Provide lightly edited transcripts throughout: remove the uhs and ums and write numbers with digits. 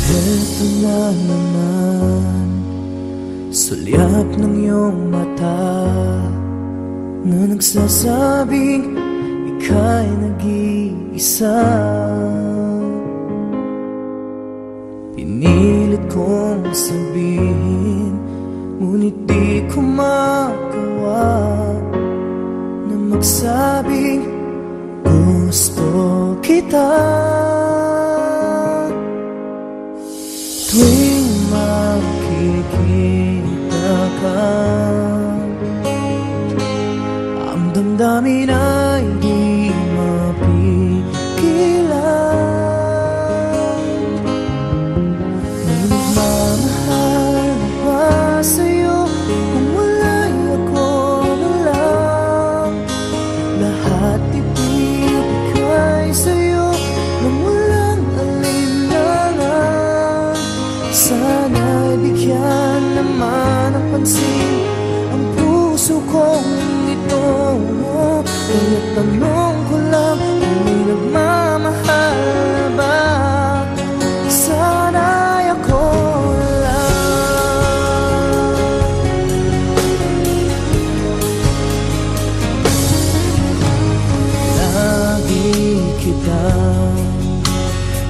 Ito na naman, sulyap ng iyong mata na nagsasabing ika'y nag-iisa. Pinilit kong sabihin, ngunit di ko magawa na magsabing gusto kita. Tuwing makikita ka, ang damdamin ay di mapigilan. May nagmamahal ba sa'yo kung wala'y ako na lang? Lahat ibibigay sa'yo nang walang alinlangan. Sana'y bigyan naman ng pansin ang puso kong ito. Kaya tanong ko lang kung may nagmamahal ba? Sana'y ako lang. Lagi kitang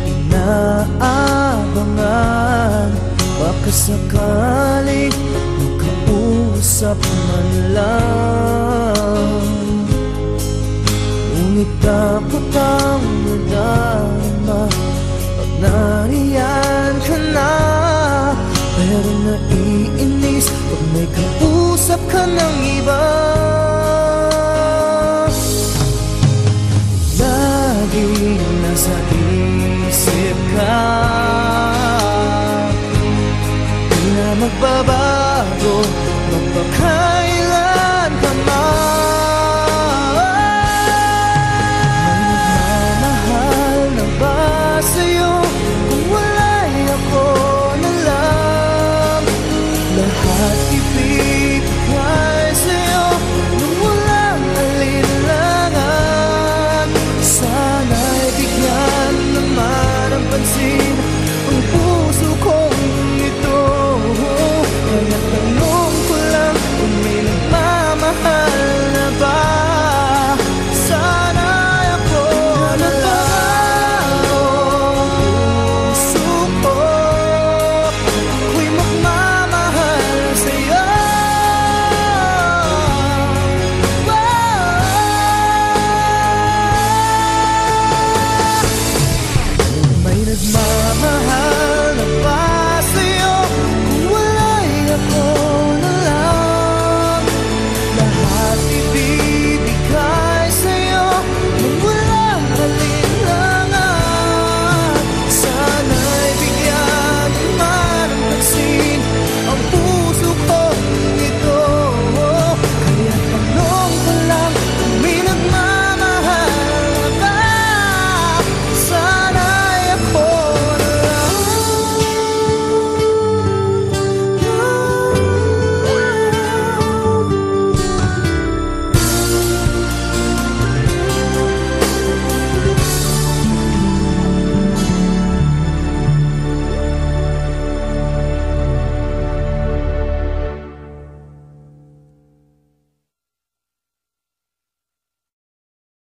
inaabangan, baka sakaling makausap man lang. Ngunit dapat